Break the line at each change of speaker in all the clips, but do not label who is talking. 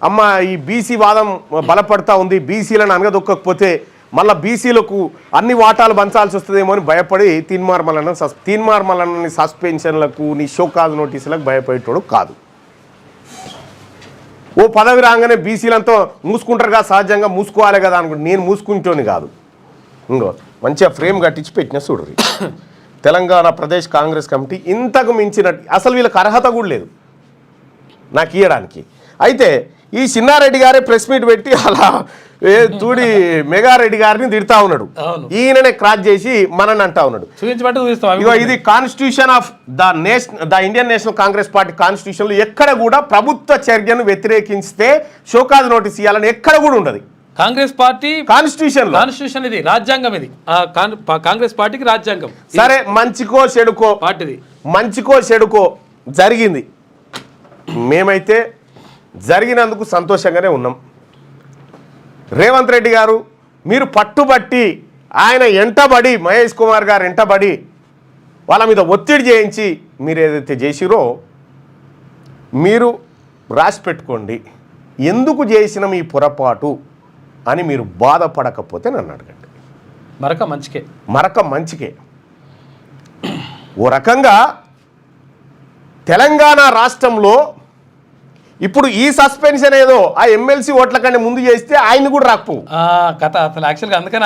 అమ్మ ఈ బీసీ వాదం బలపడతా ఉంది, బీసీలను అనగదొక్కకపోతే మళ్ళీ బీసీలకు అన్ని వాటాలు పంచాల్సి వస్తుందేమో అని భయపడి తీన్మార్మలన్న సస్పెన్షన్లకు నీ షోకాజ్ నోటీసులకు భయపడేటోడు కాదు. ఓ పదవి రాగానే బీసీలంతా మూసుకుంటారు కదా, సహజంగా మూసుకోవాలి కదా అనుకుంటే నేను మూసుకుంటోని కాదు. ఇంకో మంచిగా ఫ్రేమ్ కట్టించి పెట్టిన చూడరు. తెలంగాణ ప్రదేశ్ కాంగ్రెస్ కమిటీ ఇంతకు మించినట్టు అసలు వీళ్ళకి అర్హత కూడా లేదు నాకు ఇవ్వడానికి. అయితే ఈ చిన్నారెడ్డి గారే ప్రెస్ మీట్ పెట్టి అలా చూడి మెగారెడ్డి గారిని తిడతా ఉన్నాడు. ఈయననే క్రాస్ చేసి మనని అంటా ఉన్నాడు. ఇది constitution of the Indian national Congress party constitution లో ఎక్కడ కూడా ప్రభుత్వ చర్యను వ్యతిరేకిస్తే షోకాజ్ నోటీస్ ఇవ్వాలని ఎక్కడ కూడా ఉండదు.
కాంగ్రెస్ పార్టీ కాన్స్టిట్యూషన్ ఇది రాజ్యాంగం, ఇది కాంగ్రెస్ పార్టీకి రాజ్యాంగం.
సరే మంచికో చెడుకో
పార్టీది,
మంచికో చెడుకో జరిగింది. మేమైతే జరిగినందుకు సంతోషంగానే ఉన్నాం. రేవంత్ రెడ్డి గారు మీరు పట్టుబట్టి ఆయన ఎంటబడి మహేష్ కుమార్ గారు ఎంటబడి వాళ్ళ మీద ఒత్తిడి చేయించి మీరు ఏదైతే చేసిరో మీరు రాసి పెట్టుకోండి. ఎందుకు చేసిన మీ పొరపాటు అని మీరు బాధపడకపోతే నన్ను అడగండి. మరక మంచికే. ఓ రకంగా తెలంగాణ రాష్ట్రంలో ఇప్పుడు ఈ సస్పెన్షన్ ఏదో ఆ ఎమ్మెల్సీ ఓట్ల కంటే ముందు చేస్తే ఆయన కూడా రాకపోవు
కథ. అసలు యాక్చువల్గా అందుకని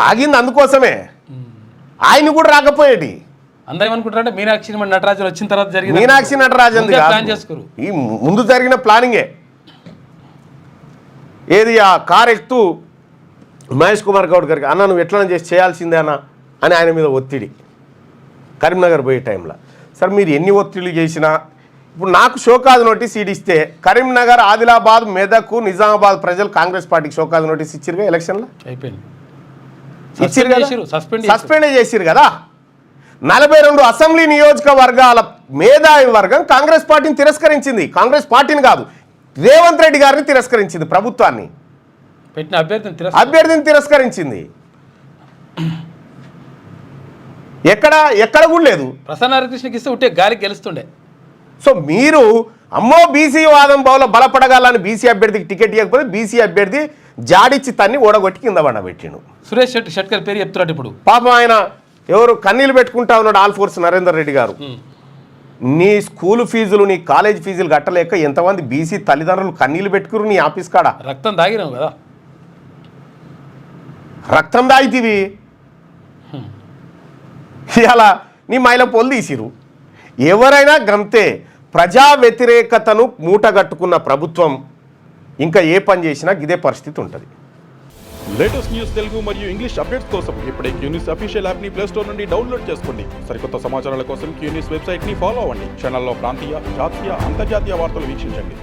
ఆగింది అందుకోసమే ఆయన కూడా రాకపోయేటి.
అందరూ ఏమనుకుంటారంటే మీనాక్షి నటరాజన్ వచ్చిన తర్వాత జరిగింది.
మీనాక్షి నటరాజన్
ప్లాన్ చేసుకోరు,
ఈ ముందు జరిగిన ప్లానింగే. ఏది ఆ కార్ ఎక్కుతూ మహేష్ కుమార్ గౌడ్ గారికి అన్న నువ్వు ఎట్లా చేసి చేయాల్సిందే అన్న అని ఆయన మీద ఒత్తిడి కరీంనగర్ పోయే టైంలో. సార్ మీరు ఎన్ని ఒత్తిళ్ళు చేసినా ఇప్పుడు నాకు షోకాజ్ నోటీస్ ఇడిస్తే కరీంనగర్, ఆదిలాబాద్, మెదక్, నిజామాబాద్ ప్రజలు కాంగ్రెస్ పార్టీకి షోకాజ్ నోటీస్ ఇచ్చిరుగా ఎలక్షన్లో సస్పెండ్ చేసిరు కదా. 42 అసెంబ్లీ నియోజకవర్గాల మేధావి వర్గం కాంగ్రెస్ పార్టీని తిరస్కరించింది. కాంగ్రెస్ పార్టీని కాదు, రేవంత్ రెడ్డి గారిని తిరస్కరించింది, ప్రభుత్వాన్ని
పెట్టిన
అభ్యర్థిని తిరస్కరించింది. ఎక్కడ కూడా లేదు.
ప్రసన్న హరికృష్ణకి ఇస్తే ఉంటే గాలికి గెలుస్తుండే.
సో మీరు అమ్మో బీసీ వాదం బలపడగాలని బీసీ అభ్యర్థికి టికెట్ ఇవ్వకపోతే బీసీ అభ్యర్థి జాడిచ్చి తన్ని ఓడగొట్టి కింద పెట్టిండు.
సురేష్ షెట్కర్ పేరు చెప్తున్నాడు. ఇప్పుడు
పాపం ఆయన ఎవరు కన్నీళ్ళు పెట్టుకుంటా ఉన్నాడు, ఆల్ ఫోర్స్ నరేందర్ రెడ్డి గారు. నీ స్కూల్ ఫీజులు, నీ కాలేజ్ ఫీజులు కట్టలేక ఎంతమంది బీసీ తల్లిదండ్రులు కన్నీళ్ళు పెట్టుకురు నీ ఆఫీస్ కాడ.
రక్తం దాగినావు కదా,
రక్తం దాగితివి. ఇలా నీ మైల పొలు తీసిరు. ఎవరైనా గంతే. ప్రజా వ్యతిరేకతను మూటగట్టుకున్న ప్రభుత్వం ఇంకా ఏ పని చేసినా ఇదే పరిస్థితి ఉంటుంది.
లేటెస్ట్ న్యూస్ తెలుగు మరియు ఇంగ్లీష్ అప్డేట్స్ కోసం ఇప్పుడే క్యూన్యూస్ అఫీషియల్ యాప్ ని ప్లే స్టోర్ నుండి డౌన్లోడ్ చేసుకోండి. సరికొత్త సమాచారాల కోసం క్యూన్యూస్ వెబ్సైట్ ని ఫాలో అవ్వండి. ఛానల్లో ప్రాంతీయ, జాతీయ, అంతర్జాతీయ వార్తలు వీక్షించండి.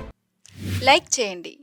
లైక్ చేయండి.